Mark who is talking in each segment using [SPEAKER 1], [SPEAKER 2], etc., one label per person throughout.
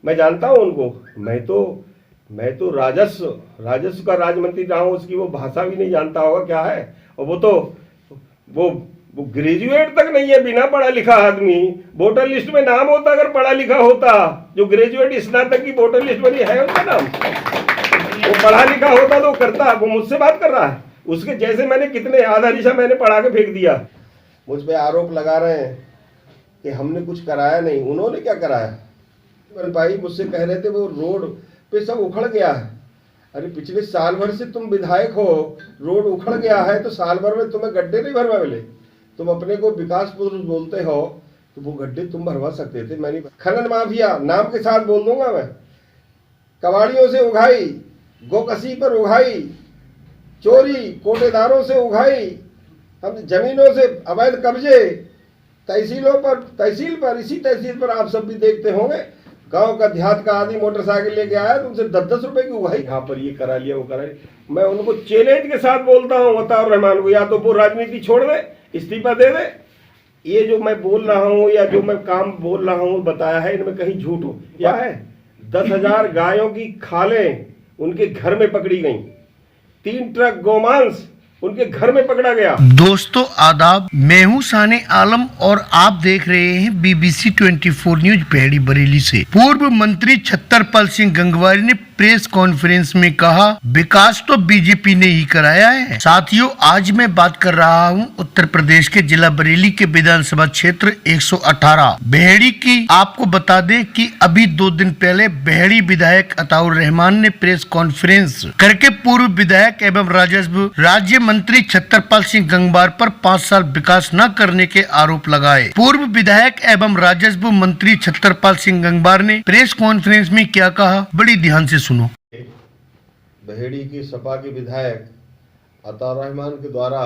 [SPEAKER 1] मैं जानता हूँ उनको। मैं तो राजस्व का राज्य मंत्री रहा हूँ, उसकी वो भाषा भी नहीं जानता होगा क्या है। और वो ग्रेजुएट तक नहीं है, बिना पढ़ा लिखा आदमी। वोटर लिस्ट में नाम होता अगर पढ़ा लिखा होता, जो ग्रेजुएट स्नातक की वोटर लिस्ट बनी है उसका नाम, वो पढ़ा लिखा होता तो करता। वो मुझसे बात कर रहा है, उसके जैसे मैंने कितने आधा रिशा मैंने पढ़ा के फेंक दिया। मुझ पे आरोप लगा रहे हैं कि हमने कुछ कराया नहीं। उन्होंने क्या कराया? भाई मुझसे कह रहे थे वो रोड पे सब उखड़ गया है। अरे पिछले साल भर से तुम विधायक हो, रोड उखड़ गया है तो साल भर में तुम्हें गड्ढे नहीं भरवा मिले? तुम अपने को विकास पुरुष बोलते हो तो वो गड्ढे तुम भरवा सकते थे। मैंने खनन माफिया नाम के साथ बोल दूंगा मैं, कबाड़ियों से उघाई, गोकसी पर उघाई, चोरी कोटेदारों से उघाई, हम जमीनों से अवैध कब्जे, तहसील पर इसी तहसील पर आप सब भी देखते होंगे, गांव का देहात का आदमी मोटरसाइकिल लेके आया तो उनसे 10-10 रुपए की उगाई, यहाँ पर ये करा लिया वो करा लिया। मैं उनको चैलेंज के साथ बोलता हूँ अताउर रहमान को, या तो वो राजनीति छोड़ दे, इस्तीफा दे दे। ये जो मैं बोल रहा हूँ या जो मैं काम बोल रहा हूँ बताया है, इनमें कहीं झूठ हो क्या है? 10,000 गायों की खालें उनके घर में पकड़ी गई, 3 ट्रक गोमांस उनके घर में पकड़ा गया।
[SPEAKER 2] दोस्तों आदाब, मैं हूं साने आलम और आप देख रहे हैं BBC 24 न्यूज बेहड़ी बरेली से। पूर्व मंत्री छतरपाल सिंह गंगवार ने प्रेस कॉन्फ्रेंस में कहा, विकास तो बीजेपी ने ही कराया है। साथियों, आज मैं बात कर रहा हूं उत्तर प्रदेश के जिला बरेली के विधानसभा क्षेत्र 118 बेहड़ी की। आपको बता दें कि अभी 2 दिन पहले बेहड़ी विधायक अताउर रहमान ने प्रेस कॉन्फ्रेंस करके पूर्व विधायक एवं राजस्व राज्य मंत्री छतरपाल सिंह गंगवार पर 5 साल विकास न करने के आरोप लगाए। पूर्व विधायक एवं राजस्व मंत्री छतरपाल सिंह गंगवार ने प्रेस कॉन्फ्रेंस में क्या कहा, बड़ी ध्यान से सुनो।
[SPEAKER 1] बेहड़ी की सपा के विधायक अताउर रहमान के द्वारा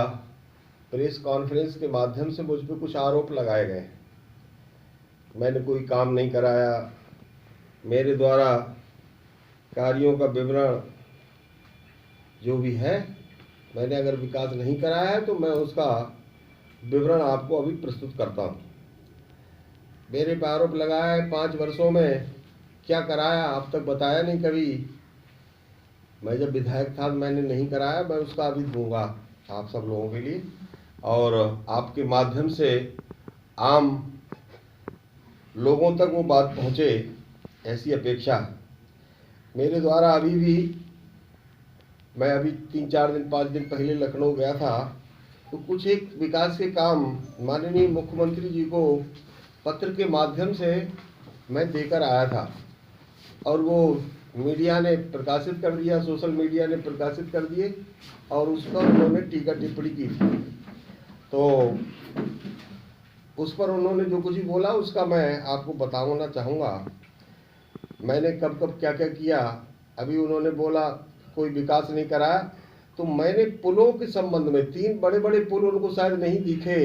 [SPEAKER 1] प्रेस कॉन्फ्रेंस के माध्यम से मुझ पर कुछ आरोप लगाए गए। मैंने कोई काम नहीं कराया, मेरे द्वारा कार्यों का विवरण जो भी है, मैंने अगर विकास नहीं कराया है तो मैं उसका विवरण आपको अभी प्रस्तुत करता हूँ। मेरे पर आरोप लगाया है 5 वर्षों में क्या कराया, अब तक बताया नहीं कभी। मैं जब विधायक था मैंने नहीं कराया, मैं उसका अभी दूंगा आप सब लोगों के लिए, और आपके माध्यम से आम लोगों तक वो बात पहुँचे ऐसी अपेक्षा। मेरे द्वारा अभी भी, मैं अभी 3-4 दिन 5 दिन पहले लखनऊ गया था तो कुछ एक विकास के काम माननीय मुख्यमंत्री जी को पत्र के माध्यम से मैं देकर आया था, और वो मीडिया ने प्रकाशित कर दिया, सोशल मीडिया ने प्रकाशित कर दिए, और उस पर उन्होंने टीका टिप्पणी की थी। तो उस पर उन्होंने जो कुछ भी बोला उसका मैं आपको बताना चाहूँगा। मैंने कब कब क्या क्या किया। अभी उन्होंने बोला कोई विकास नहीं कराया, तो मैंने पुलों के संबंध में 3 बड़े बड़े पुल उनको शायद नहीं दिखे।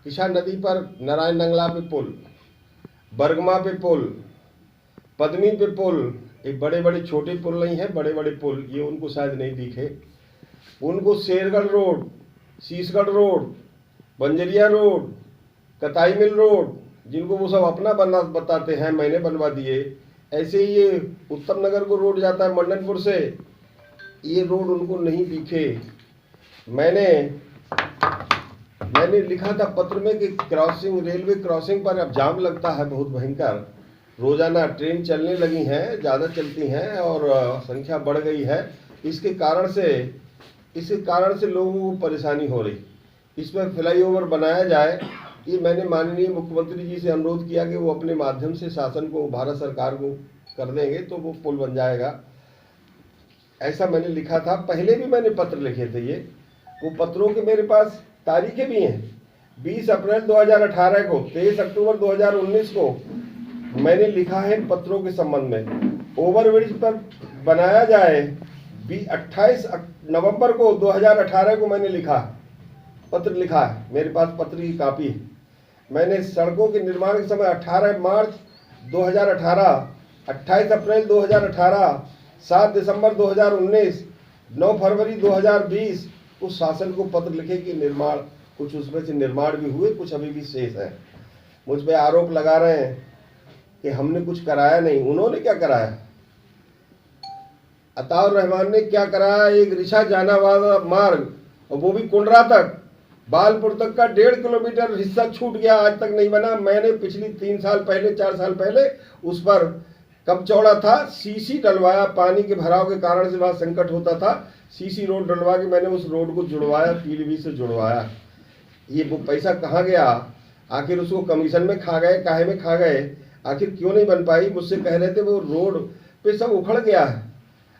[SPEAKER 1] किछा नदी पर नारायण नंगला पे पुल, बरगमा पे पुल, पद्मी पे पुल, ये बड़े बड़े छोटे पुल नहीं है, बड़े बड़े पुल, ये उनको शायद नहीं दिखे। उनको Shergarh road, Sheeshgarh road, Banjariya road, कताई मिल रोड, जिनको वो सब अपना बना बताते हैं, मैंने बनवा दिए। ऐसे ही ये उत्तम नगर को रोड जाता है मंडनपुर से, ये रोड उनको नहीं दिखे। मैंने लिखा था पत्र में कि रेलवे क्रॉसिंग पर अब जाम लगता है बहुत भयंकर। रोजाना ट्रेन चलने लगी हैं, ज़्यादा चलती हैं और संख्या बढ़ गई है। इसके कारण से लोगों को परेशानी हो रही। इस पर फ्लाईओवर बनाया जाए, ये मैंने माननीय मुख्यमंत्री जी से अनुरोध किया कि वो अपने माध्यम से शासन को, भारत सरकार को कर देंगे तो वो पुल बन जाएगा। ऐसा मैंने लिखा था। पहले भी मैंने पत्र लिखे थे, ये वो पत्रों के मेरे पास तारीखें भी हैं। 20 अप्रैल 2018 को, 23 अक्टूबर 2019 को मैंने लिखा है पत्रों के संबंध में। ओवरब्रिज पर बनाया जाए, 28 नवंबर को 2018 को मैंने पत्र लिखा है, मेरे पास पत्र की कापी है। मैंने सड़कों के निर्माण के समय 18 मार्च 2018, 28 अप्रैल 2018, 7 दिसंबर 2019, 9 फरवरी 2020 उस शासन को पत्र लिखे कि निर्माण कुछ उसमें से निर्माण भी हुए, कुछ अभी भी शेष है। मुझ पे आरोप लगा रहे हैं कि हमने कुछ कराया नहीं। उन्होंने क्या कराया? अताउर रहमान ने क्या कराया? एक रिछा जाना वाला मार्ग, और वो भी कुंडरा तक, बालपुर तक का 1.5 किलोमीटर हिस्सा छूट गया, आज तक नहीं बना। मैंने पिछली 3 साल पहले 4 साल पहले उस पर कब चौड़ा था, सीसी डलवाया। पानी के भराव के कारण से वहाँ संकट होता था, सीसी रोड डलवा के मैंने उस रोड को जुड़वाया, पीलीभीत से जुड़वाया। ये वो पैसा कहाँ गया? आखिर उसको कमीशन में खा गए, काहे में खा गए? आखिर क्यों नहीं बन पाई? मुझसे कह रहे थे वो रोड पे सब उखड़ गया है।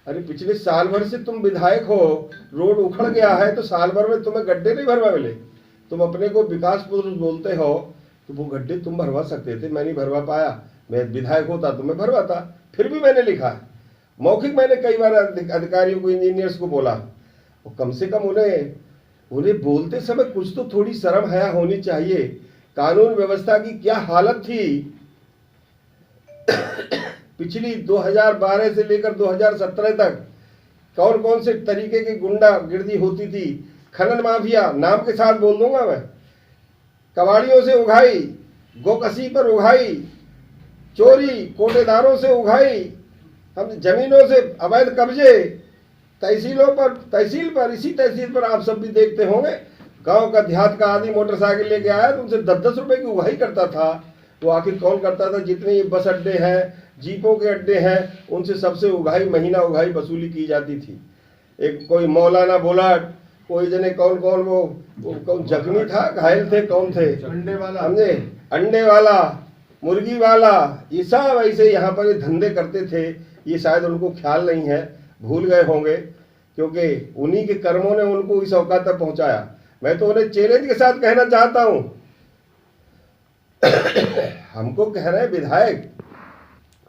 [SPEAKER 1] अरे पिछले साल भर से तुम विधायक हो, रोड उखड़ गया है तो साल भर में तुम्हें गड्ढे नहीं भरवा मिले? तुम अपने को विकास पुरुष बोलते हो, तो वो गड्ढे तुम भरवा सकते थे, मैं नहीं भरवा पाया। मैं विधायक होता तो मैं भरवाता। फिर भी मैंने लिखा, मौखिक मैंने कई बार अधिकारियों को, इंजीनियर्स को बोला। और कम से कम उन्हें बोलते समय कुछ तो थोड़ी शर्म हया होनी चाहिए। कानून व्यवस्था की क्या हालत थी पिछली 2012 से लेकर 2017 तक, कौन कौन से तरीके की गुंडागिर्दी होती थी। खनन माफिया, नाम के साथ बोल दूंगा मैं, कबाड़ियों से उघाई, गोकसी पर उघाई, चोरी कोटेदारों से उघाई, हम जमीनों से अवैध कब्जे, तहसील पर इसी तहसील पर आप सब भी देखते होंगे, गांव का देहात का आदमी मोटरसाइकिल लेके आया तो उनसे 10-10 रुपए की उघाई करता था। वो आखिर कौन करता था? जितने ये बस अड्डे हैं, जीपों के अड्डे हैं, उनसे सबसे उघाई, महीना उघाई वसूली की जाती थी। एक कोई मौलाना बोला, कोई जने कौन वो जख्मी था, घायल थे, कौन थे, अंडे वाला, समझे, अंडे वाला, मुर्गी वाला, ये सब ऐसे यहाँ पर ये धंधे करते थे। ये शायद उनको ख्याल नहीं है, भूल गए होंगे, क्योंकि उन्हीं के कर्मों ने उनको इस औकात तक पहुंचाया। मैं तो उन्हें चैलेंज के साथ कहना चाहता हूं हमको कह रहे हैं विधायक,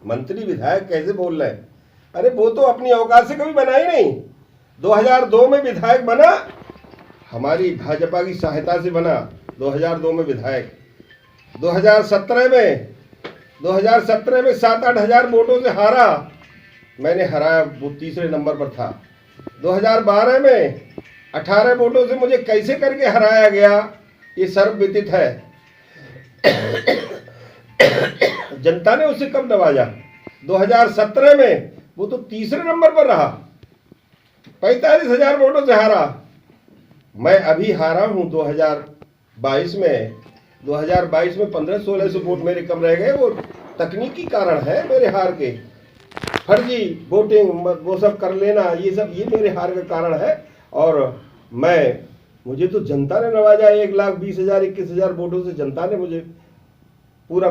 [SPEAKER 1] मंत्री विधायक कैसे बोल रहे हैं? अरे वो तो अपनी औकात से कभी बना ही नहीं। 2002 में विधायक बना, हमारी भाजपा की सहायता से बना 2002 में विधायक। 2017 में 7-8 हजार वोटों से हारा, मैंने हराया, वो तीसरे नंबर पर था। 2012 में 18 वोटों से मुझे कैसे करके हराया गया, ये सर्वविदित है। जनता ने उसे कब नवाजा? 2017 में वो तो तीसरे नंबर पर रहा, 45,000 वोटों से हारा। मैं अभी हारा हूं 2022 में। 2022 में 1500-1600 वोट मेरे कम रह गए। वो तकनीकी कारण है मेरे हार के, फर्जी वोटिंग वो सब कर लेना, ये मेरे हार का कारण है। और मुझे तो जनता ने नवाजा, 1,20,000-21,000 वोटों से जनता ने मुझे पूरा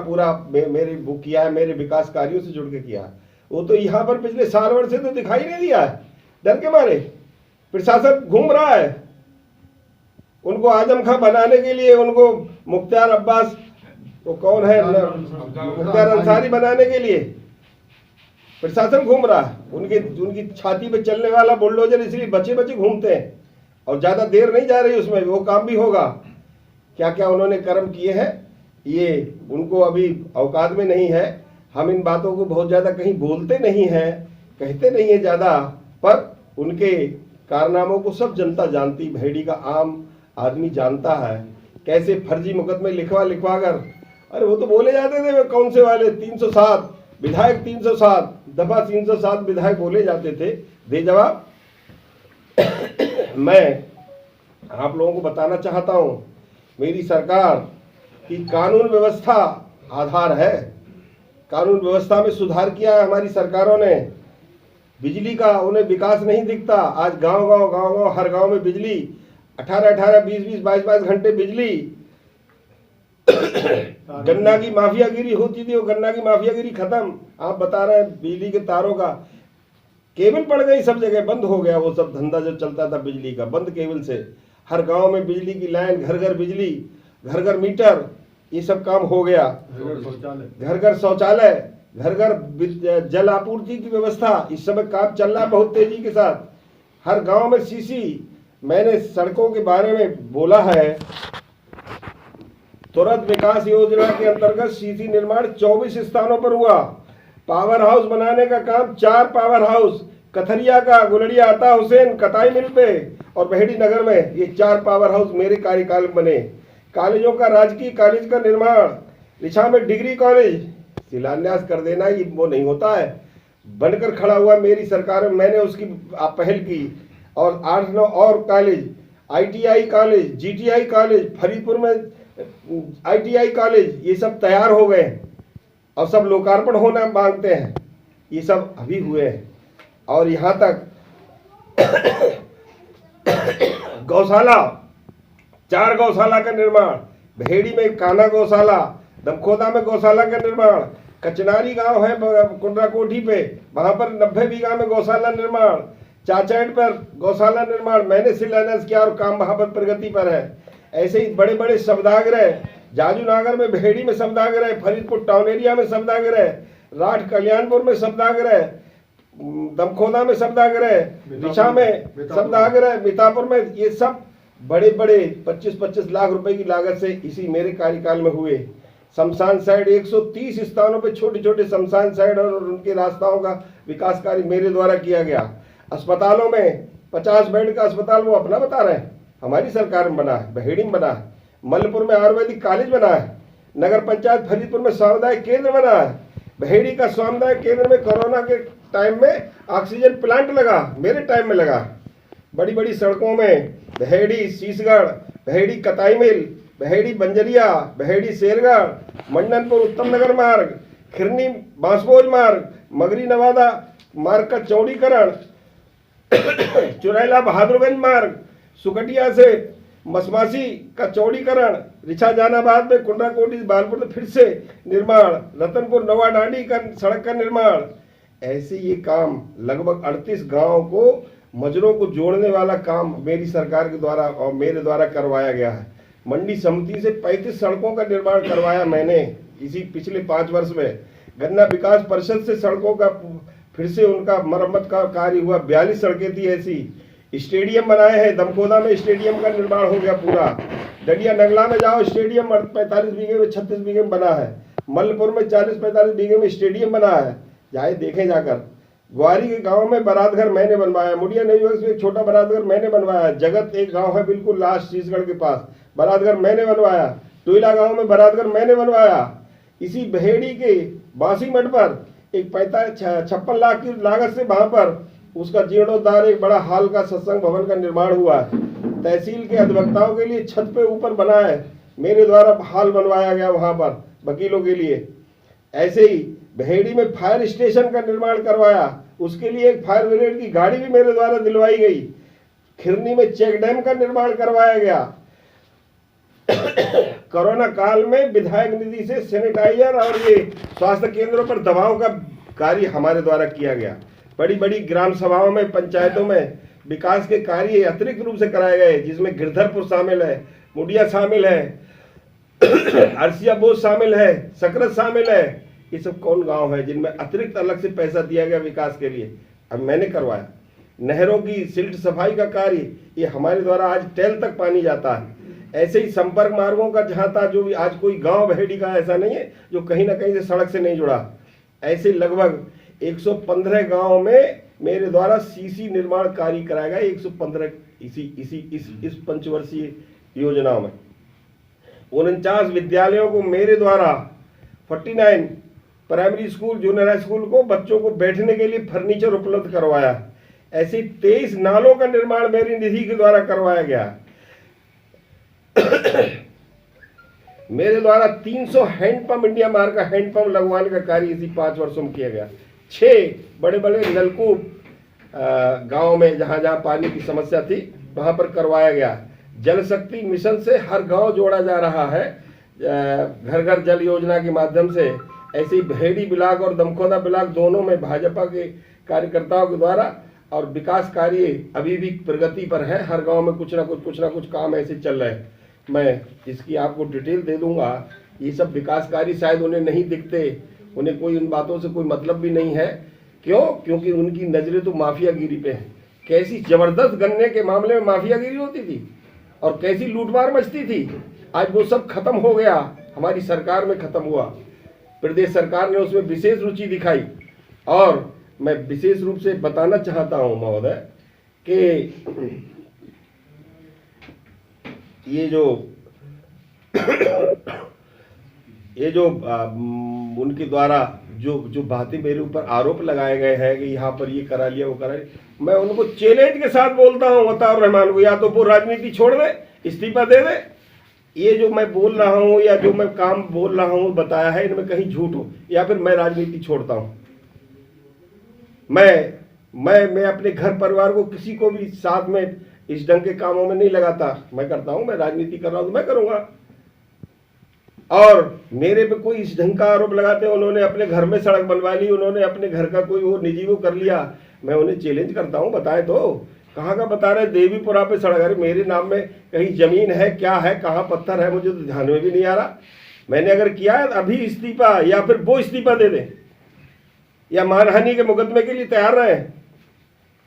[SPEAKER 1] मेरे वो किया है, मेरे विकास कार्यों से जुड़ के किया है। वो तो यहाँ पर पिछले साल भर से तो दिखाई नहीं दिया है, डर के मारे प्रशासन घूम रहा है। उनको आजम खां बनाने के लिए, उनको मुख्तार अब्बास, वो कौन है, मुख्तार अंसारी बनाने के लिए प्रशासन घूम रहा है। उनकी छाती पे चलने वाला बुलडोजर इसलिए बचे घूमते हैं, और ज्यादा देर नहीं जा रही उसमें, वो काम भी होगा। क्या क्या उन्होंने कर्म किए हैं, ये उनको अभी औकात में नहीं है। हम इन बातों को बहुत ज्यादा कहीं बोलते नहीं हैं, कहते नहीं है ज्यादा, पर उनके कारनामों को सब जनता जानती, भेड़ी का आम आदमी जानता है। कैसे फर्जी मुकदमे लिखवा कर, अरे वो तो बोले जाते थे, वे कौन से वाले 307 विधायक, 307 दफा 307 विधायक बोले जाते थे। दे जवाब। मैं आप लोगों को बताना चाहता हूं, मेरी सरकार की कानून व्यवस्था आधार है। कानून व्यवस्था में सुधार किया है हमारी सरकारों ने। बिजली का उन्हें विकास नहीं दिखता। आज गांव हर गांव में बिजली, 18-18, 20-20, 22-22 घंटे बिजली। गन्ना की माफियागिरी होती थी, वो गन्ना की माफियागिरी खत्म। आप बता रहे हैं बिजली के तारों का केबल पड़ गई, सब जगह बंद हो गया। वो सब धंधा जो चलता था बिजली का, बंद केबल से। हर गांव में बिजली की लाइन, घर घर बिजली, घर घर मीटर, ये सब काम हो गया। घर घर शौचालय, घर घर जल आपूर्ति की व्यवस्था, इस समय काम चल रहा है बहुत तेजी के साथ। हर गांव में सीसी। मैंने सड़कों के बारे में बोला है, तुरंत विकास योजना के अंतर्गत सीसी निर्माण 24 स्थानों पर हुआ। पावर हाउस बनाने का काम 4 पावर हाउस, कथरिया का, गुलड़िया, आता हुसैन, कटाई मिल पे, और बहेड़ी नगर में ये 4 पावर हाउस मेरे कार्यकाल में बने। कॉलेजों का, राजकीय कॉलेज का निर्माण, रिछा में डिग्री कॉलेज, शिलान्यास कर देना ये वो नहीं होता है, बनकर खड़ा हुआ मेरी सरकार में, मैंने उसकी पहल की। और 8-9 और college, ITI college, GTI college, Faridpur में ITI कॉलेज, ये सब तैयार हो गए और सब लोकार्पण होना मांगते हैं। ये सब अभी हुए हैं। और यहाँ तक गौशाला, 4 गौशाला का निर्माण, भेड़ी में कान्हा गौशाला, दमखोदा में गौशाला का निर्माण, कचनारी गांव है कुंडरा कोठी पे, वहां पर 90 बीघा में गौशाला निर्माण, चाचैट पर गौशाला निर्माण मैंने शिलान्यास किया और काम वहां पर प्रगति पर है। ऐसे ही बड़े बड़े शब्दाग्रह, जाजूनगर में भेड़ी में शब्दाग्रह, फरीदपुर टाउन एरिया में शब्दाग्रह, राठ कल्याणपुर में शब्दाग्रह, दमखोदा में शब्दाग्रह, रिछा में शब्दाग्रह, मितापुर में, ये सब बड़े बड़े 25-25 लाख रुपए की लागत से इसी मेरे कार्यकाल में हुए। शमशान साइड 130 स्थानों पे छोटे छोटे शमशान साइड और उनके रास्ताओं का विकास कार्य मेरे द्वारा किया गया। अस्पतालों में 50 बेड का अस्पताल वो अपना बता रहे हैं, हमारी सरकार में बना है, बहेड़ी में बना है। मल्लपुर में आयुर्वेदिक कॉलेज बना है। नगर पंचायत फरीदपुर में सामुदायिक केंद्र बना है। बहेड़ी का सामुदायिक केंद्र में कोरोना के टाइम में ऑक्सीजन प्लांट लगा, मेरे टाइम में लगा। बड़ी बड़ी सड़कों में बहेड़ी शीशगढ़, बहेड़ी कताई मिल, बहेड़ी बंजरिया, बहेड़ी शेरगढ़, मंडनपुर उत्तम नगर मार्ग, खिरनी बांसबोज मार्ग, मगरी नवादा मार्ग का चौड़ीकरण, चुरैला बहादुरगंज मार्ग, सुकटिया से मसमासी का चौड़ीकरण, रिछा जहानाबाद में कुंडा कोटी बालपुर में फिर से निर्माण, रतनपुर नवा डांडी का सड़क का निर्माण। ऐसे ये काम लगभग 38 गांवों को, मजरों को जोड़ने वाला काम मेरी सरकार के द्वारा और मेरे द्वारा करवाया गया है। मंडी समिति से 35 सड़कों का निर्माण करवाया मैंने इसी पिछले 5 वर्ष में। गन्ना विकास परिषद से सड़कों का फिर से उनका मरम्मत का कार्य हुआ। 42 सड़कें थी ऐसी। स्टेडियम बनाए हैं, दमखोदा में स्टेडियम का निर्माण हो गया पूरा। डडिया नगला में जाओ, स्टेडियम 45 बीघे में 36 बीघे में बना है। मल्लपुर में 40-45 बीघे में स्टेडियम बना है, जाए देखें जाकर। ग्वारी के गांव में बारात घर मैंने बनवाया। मुड़िया नईवर्ष में एक छोटा बारात घर मैंने बनवाया। जगत एक गांव है बिल्कुल लास्ट शीशगढ़ के पास, बारात घर मैंने बनवाया। टोयला गांव में बारात घर मैंने बनवाया। इसी बहेड़ी के बांसी मठ पर एक 56 लाख की लागत से वहां पर उसका जीर्णोद्धार, एक बड़ा हाल का सत्संग भवन का निर्माण हुआ है। तहसील के अधिवक्ताओं के लिए छत पे ऊपर बना है, मेरे द्वारा हाल बनवाया गया वहां पर वकीलों के लिए। ऐसे ही बहेड़ी में फायर स्टेशन का निर्माण करवाया, उसके लिए एक फायर ब्रिगेड की गाड़ी भी मेरे द्वारा दिलवाई गई। खिरनी में चेक डैम का निर्माण करवाया गया। कोरोना काल में विधायक निधि से सैनिटाइजर और ये स्वास्थ्य केंद्रों पर दवाओं का कार्य हमारे द्वारा किया गया। बड़ी बड़ी ग्राम सभाओं में, पंचायतों में विकास के कार्य अतिरिक्त रूप से कराए गए, जिसमें गिरधरपुर शामिल है, मुडिया शामिल है, अरसिया बोझ शामिल है, सकरत शामिल है। ये सब कौन गांव है जिनमें अतिरिक्त अलग से पैसा दिया गया विकास के लिए, अब मैंने करवाया। नहरों की सिल्ट सफाई का कार्य ये हमारे द्वारा आज टेल तक पानी जाता है। ऐसे ही संपर्क मार्गों का जहाँ था, जो भी आज कोई गांव बहेड़ी का ऐसा नहीं है जो कहीं ना कहीं से सड़क से नहीं जुड़ा। ऐसे लगभग 115 गांवों में मेरे द्वारा सीसी निर्माण कार्य कराया गया। 115 इस पंचवर्षीय योजनाओं में 49 विद्यालयों को मेरे द्वारा, 49 primary school, junior high school को बच्चों को बैठने के लिए फर्नीचर उपलब्ध करवाया। ऐसे 23 नालों का निर्माण मेरी निधि के द्वारा करवाया गया। मेरे द्वारा 300 हैंडपंप, इंडिया मार्क का हैंडपंप लगवाने का कार्य इसी 5 वर्षों में किया गया। 6 बड़े बड़े नलकूप गांव में जहां जहां पानी की समस्या थी वहां पर करवाया गया। जल शक्ति मिशन से हर गांव जोड़ा जा रहा है, घर घर जल योजना के माध्यम से। ऐसे ही बहेड़ी ब्लॉक और दमखोदा ब्लॉक दोनों में भाजपा के कार्यकर्ताओं के द्वारा और विकास कार्य अभी भी प्रगति पर है। हर गांव में कुछ ना कुछ काम ऐसे चल रहे हैं। मैं इसकी आपको डिटेल दे दूंगा। ये सब विकास कार्य शायद उन्हें नहीं दिखते, उन्हें कोई उन बातों से कोई मतलब भी नहीं है। क्यों? क्योंकि उनकी नजरें तो माफियागिरी पे हैं। कैसी जबरदस्त गन्ने के मामले में माफियागिरी होती थी और कैसी लूटमार मचती थी, आज वो सब खत्म हो गया। हमारी सरकार में खत्म हुआ। प्रदेश सरकार ने उसमें विशेष रुचि दिखाई। और मैं विशेष रूप से बताना चाहता हूं महोदय कि ये जो उनके द्वारा जो बातें मेरे ऊपर आरोप लगाए गए हैं कि यहाँ पर ये करा लिया वो करा लिया, मैं उनको चैलेंज के साथ बोलता हूँ अताउर रहमान को, या तो वो राजनीति छोड़ दे, इस्तीफा दे दे। ये जो मैं बोल रहा हूँ या जो मैं काम बोल रहा हूँ बताया है, इनमें कहीं झूठ हो, या फिर मैं राजनीति छोड़ता हूँ। मैं अपने घर परिवार को किसी को भी साथ में इस ढंग के कामों में नहीं लगाता। मैं करता हूँ, मैं राजनीति कर रहा हूँ तो मैं करूँगा। और मेरे पे कोई इस ढंग का आरोप लगाते हैं, उन्होंने अपने घर में सड़क बनवा ली, उन्होंने अपने घर का कोई वो निजी वो कर लिया, मैं उन्हें चैलेंज करता हूँ, बताए तो कहाँ का बता रहे। देवीपुरा पे सड़क, अरे मेरे नाम में कहीं जमीन है, क्या है, कहाँ पत्थर है, मुझे तो ध्यान में भी नहीं आ रहा। मैंने अगर किया है अभी इस्तीफा, या फिर वो इस्तीफा दे दें, या मानहानि के मुकदमे के लिए तैयार रहे।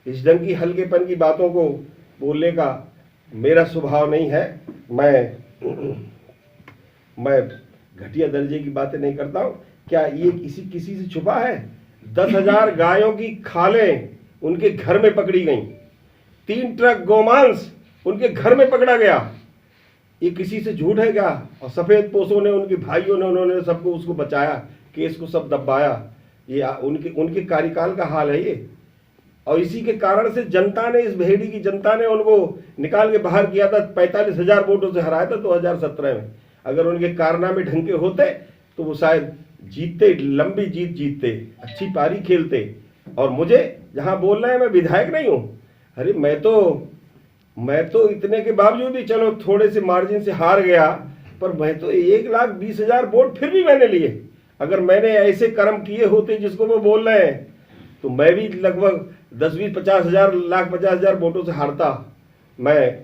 [SPEAKER 1] इस ढंग की हल्केपन की बातों को बोलने का मेरा स्वभाव नहीं है। मैं घटिया दर्जे की बातें नहीं करता हूँ। क्या ये किसी से छुपा है? 10,000 गायों की खालें उनके घर में पकड़ी गईं, 3 ट्रक गोमांस उनके घर में पकड़ा गया। ये किसी से झूठ है क्या? और सफेद पोशों ने, उनके भाइयों ने, उन्होंने सबको उसको बचाया, केस को सब दबाया। ये उनके कार्यकाल का हाल है ये। और इसी के कारण से जनता ने, इस भेड़ी की जनता ने उनको निकाल के बाहर किया था। 45,000 वोटों से हराया था 2017 में। अगर उनके कारनामे ढंग के होते तो वो शायद जीतते, लंबी जीत जीतते, अच्छी पारी खेलते। और मुझे जहां बोल रहे हैं, मैं विधायक नहीं हूं। अरे मैं तो इतने के बावजूद भी चलो थोड़े से मार्जिन से हार गया, पर मैं तो 1,20,000 वोट फिर भी मैंने लिए। अगर मैंने ऐसे कर्म किए होते जिसको वो बोल रहे हैं, तो मैं भी लगभग 10-20, 50,000, 1,50,000 वोटों से हारता। मैं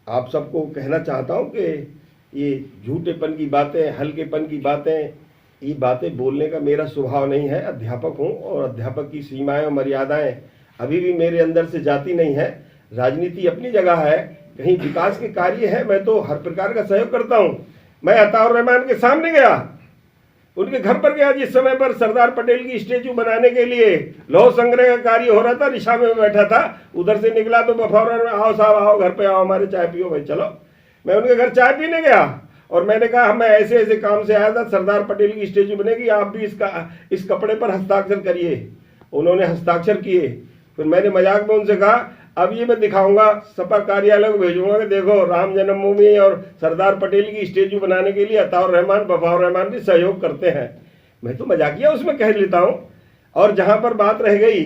[SPEAKER 1] आप सबको कहना चाहता हूं कि ये झूठेपन की बातें, हल्केपन की बातें, ये बातें बोलने का मेरा स्वभाव नहीं है। अध्यापक हूं और अध्यापक की सीमाएं और मर्यादाएं अभी भी मेरे अंदर से जाती नहीं है। राजनीति अपनी जगह है, कहीं विकास के कार्य है, मैं तो हर प्रकार का सहयोग करता हूं। मैं अताउर रहमान के सामने गया, उनके घर पर गया जिस समय पर सरदार पटेल की स्टेचू बनाने के लिए लौह संग्रह का कार्य हो रहा था। रिक्शा में बैठा था, उधर से निकला तो फौरन आओ साहब, आओ घर पे आओ, हमारे चाय पियो भाई, चलो। मैं उनके घर चाय पीने गया और मैंने कहा मैं ऐसे ऐसे काम से आया था, सरदार पटेल की स्टेचू बनेगी, आप भी इस कपड़े पर हस्ताक्षर करिए। उन्होंने हस्ताक्षर किए। फिर मैंने मजाक में उनसे कहा अब ये मैं दिखाऊंगा, सपा कार्यालय को भेजूंगा कि देखो राम जन्मभूमि और सरदार पटेल की स्टेचू बनाने के लिए अताउर रहमान, बफाउर रहमान भी सहयोग करते हैं। मैं तो मजाकिया उसमें कह लेता हूं। और जहां पर बात रह गई,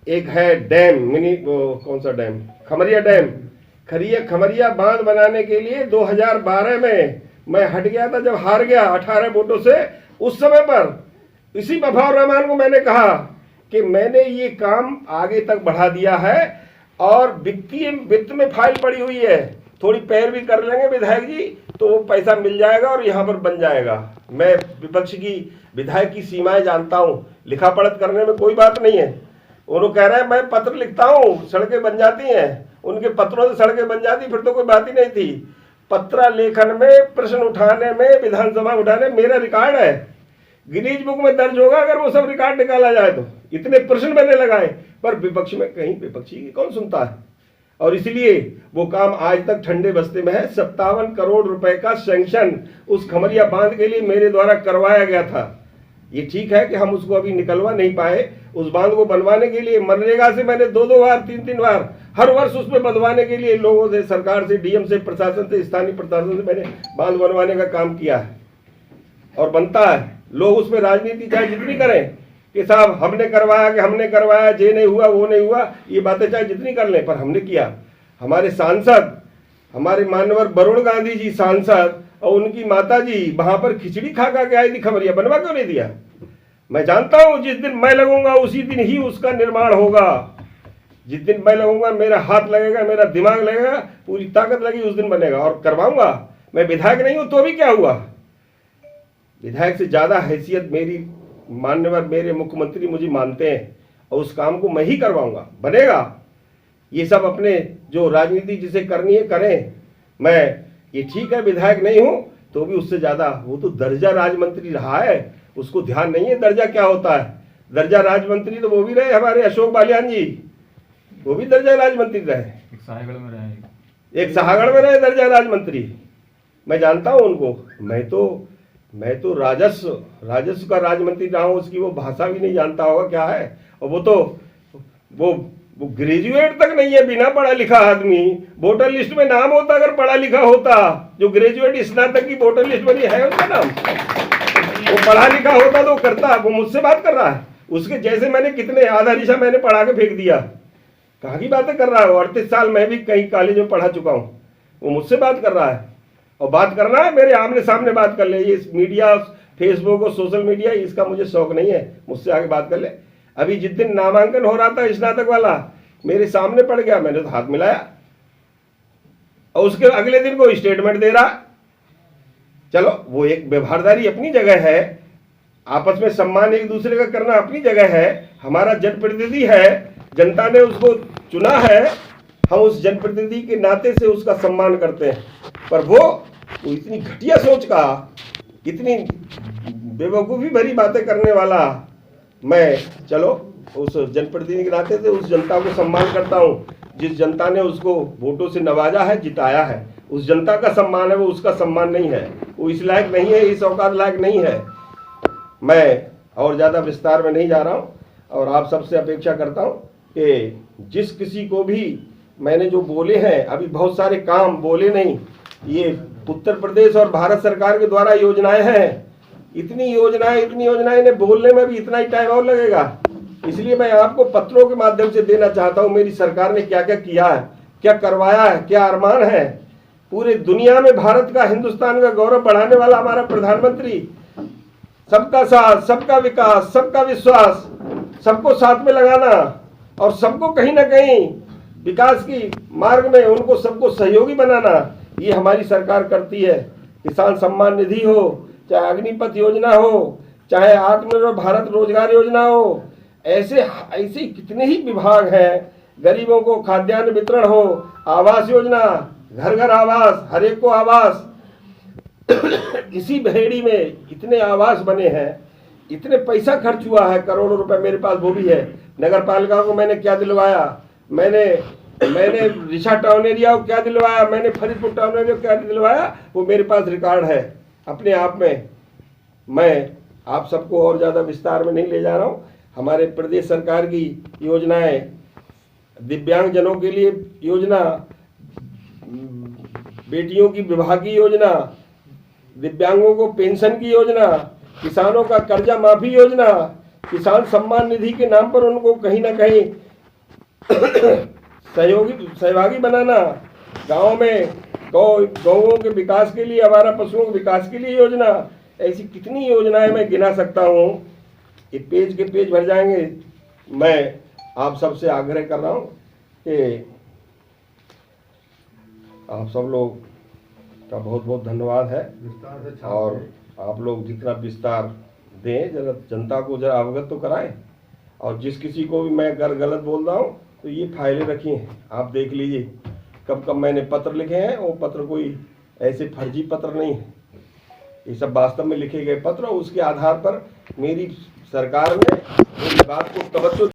[SPEAKER 1] एक है डैम, मिनी वो कौन सा डैम, खमरिया डैम। खमरिया बांध बनाने के लिए 2012 में मैं हट गया था, जब हार गया 18 वोटों से। उस समय पर इसी बफाउर रहमान को मैंने कहा कि मैंने ये काम आगे तक बढ़ा दिया है और वित्त में फाइल पड़ी हुई है, थोड़ी पैरवी कर लेंगे विधायक जी तो वो पैसा मिल जाएगा और यहाँ पर बन जाएगा। मैं विपक्ष की, विधायक की सीमाएं जानता हूँ, लिखा पढ़त करने में कोई बात नहीं है। उन्होंने कह रहे हैं मैं पत्र लिखता हूँ, सड़कें बन जाती हैं, उनके पत्रों से सड़कें बन जाती, फिर तो कोई बात ही नहीं थी। पत्र लेखन में, प्रश्न उठाने में, विधानसभा उठाने मेरा रिकॉर्ड है, गिनीज बुक में दर्ज होगा अगर वो सब रिकॉर्ड निकाला जाए तो। इतने प्रश्न मैंने लगाए, पर विपक्ष में कहीं विपक्षी की कौन सुनता है। और इसलिए वो काम आज तक ठंडे बस्ते में है। 57 करोड़ रुपए का सैंक्शन उस खमरिया बांध के लिए मेरे द्वारा करवाया गया था। ये ठीक है कि हम उसको अभी निकलवा नहीं पाए। उस बांध को बनवाने के लिए मनरेगा से मैंने 2-2 बार, 3-3 बार हर वर्ष उसमें बनवाने के लिए लोगों से, सरकार से, डीएम से, प्रशासन से, स्थानीय प्रशासन से मैंने बांध बनवाने का काम किया है और बनता है। लोग उसमें राजनीति चाहे जितनी करें कि साहब हमने करवाया, कि हमने करवाया, ये नहीं हुआ, वो नहीं हुआ, ये बातें चाहे जितनी कर लें, पर हमने किया। हमारे सांसद, हमारे माननीय वरुण गांधी जी सांसद और उनकी माता जी वहां पर खिचड़ी खा के आई थी, खमरिया बनवा क्यों नहीं दिया? मैं जानता हूं जिस दिन मैं लगूंगा उसी दिन ही उसका निर्माण होगा। जिस दिन मैं लगूंगा, मेरा हाथ लगेगा, मेरा दिमाग लगेगा, पूरी ताकत लगी, उस दिन बनेगा और करवाऊंगा। मैं विधायक नहीं हूं तो भी क्या हुआ, विधायक से ज्यादा हैसियत मेरी माननीय मेरे मुख्यमंत्री मुझे मानते हैं और उस काम को मैं ही करवाऊंगा, बनेगा। ये सब अपने जो राजनीति जिसे करनी है करें। मैं ये ठीक है विधायक नहीं हूं तो भी उससे ज्यादा, वो तो दर्जा राजमंत्री रहा है, उसको ध्यान नहीं है दर्जा क्या होता है। दर्जा राजमंत्री तो वो भी रहे हमारे अशोक बालियान जी, वो भी दर्जा राजमंत्री रहे,
[SPEAKER 3] साहेगढ़ में रहे, एक सहागढ़ में रहे दर्जा राज्य मंत्री, मैं जानता हूँ उनको। मैं तो राजस्व का राज्य मंत्री रहा हूँ, उसकी वो भाषा भी नहीं जानता होगा क्या है। और वो ग्रेजुएट तक नहीं है, बिना पढ़ा लिखा आदमी। वोटर लिस्ट में नाम होता अगर पढ़ा लिखा होता, जो ग्रेजुएट स्नातक की वोटर लिस्ट बनी है उसका नाम, वो पढ़ा लिखा होता तो करता। वो मुझसे बात कर रहा है, उसके जैसे मैंने कितने आधा दिशा मैंने पढ़ा के फेंक दिया। कहाँ की बातें कर रहा है वो? 38 साल मैं भी कहीं कॉलेज में पढ़ा चुका हूँ, वो मुझसे बात कर रहा है। और बात करना है मेरे आमने सामने बात कर ले। ये मीडिया, फेसबुक और सोशल मीडिया, इसका मुझे शौक नहीं है, मुझसे आगे बात कर ले। अभी जिस दिन नामांकन हो रहा था स्नातक वाला, मेरे सामने पड़ गया, मैंने तो हाथ मिलाया, और उसके अगले दिन को स्टेटमेंट दे रहा। चलो वो एक व्यवहारदारी अपनी जगह है, आपस में सम्मान एक दूसरे का करना अपनी जगह है। हमारा जनप्रतिनिधि है, जनता ने उसको चुना है, हम उस जनप्रतिनिधि के नाते से उसका सम्मान करते हैं। पर वो इतनी घटिया सोच का, इतनी बेवकूफ़ी भरी बातें करने वाला, मैं चलो उस जनप्रतिनिधि के नाते से उस जनता को सम्मान करता हूँ। जिस जनता ने उसको वोटों से नवाजा है, जिताया है, उस जनता का सम्मान है, वो उसका सम्मान नहीं है। वो इस लायक नहीं है, इस औकात लायक नहीं है। मैं और ज़्यादा विस्तार में नहीं जा रहा हूँ, और आप सबसे अपेक्षा करता हूँ कि जिस किसी को भी मैंने जो बोले हैं, अभी बहुत सारे काम बोले नहीं, ये उत्तर प्रदेश और भारत सरकार के द्वारा योजनाएं हैं, इतनी योजनाएं इन्हें बोलने में भी इतना ही टाइम और लगेगा। इसलिए मैं आपको पत्रों के माध्यम से देना चाहता हूं मेरी सरकार ने क्या क्या किया है, क्या करवाया है, क्या अरमान है। पूरे दुनिया में भारत का, हिंदुस्तान का गौरव बढ़ाने वाला हमारा प्रधानमंत्री, सबका साथ, सबका विकास, सबका विश्वास, सबको साथ में लगाना और सबको कहीं ना कहीं विकास की मार्ग में उनको सबको सहयोगी बनाना, ये हमारी सरकार करती है। किसान सम्मान निधि हो, चाहे अग्निपथ योजना हो, चाहे आत्मनिर्भर भारत रोजगार योजना हो, ऐसे कितने ही विभाग हैं। गरीबों को खाद्यान्न वितरण हो, आवास योजना, घर घर आवास, हर एक को आवास। इसी बहेड़ी में इतने आवास बने हैं, इतने पैसा खर्च हुआ है, करोड़ों रुपए मेरे पास वो भी है। नगर पालिका को मैंने क्या दिलवाया, मैंने रिछा टाउन एरिया को क्या दिलवाया, मैंने फरीदपुर टाउन एरिया को क्या दिलवाया, वो मेरे पास रिकॉर्ड है अपने आप में। मैं आप सबको और ज़्यादा विस्तार में नहीं ले जा रहा हूँ। हमारे प्रदेश सरकार की योजनाएं, दिव्यांगजनों के लिए योजना, बेटियों की विवाह की योजना, दिव्यांगों को पेंशन की योजना, किसानों का कर्जा माफी योजना, किसान सम्मान निधि के नाम पर उनको कहीं ना कहीं सहभागी बनाना, गाँव में गौओं के विकास के लिए, आवारा पशुओं के विकास के लिए योजना, ऐसी कितनी योजनाएं मैं गिना सकता हूँ, ये पेज के पेज भर जाएंगे। मैं आप सबसे आग्रह कर रहा हूँ कि आप सब लोग का बहुत बहुत धन्यवाद है, और आप लोग जितना विस्तार दें, जरा जनता को जरा अवगत तो कराएं। और जिस किसी को भी मैं अगर गलत बोल रहा हूँ तो ये फाइलें रखी हैं, आप देख लीजिए कब कब मैंने पत्र लिखे हैं। वो पत्र कोई ऐसे फर्जी पत्र नहीं है, ये सब वास्तव में लिखे गए पत्र, उसके आधार पर मेरी सरकार ने मेरी बात को तवज्जो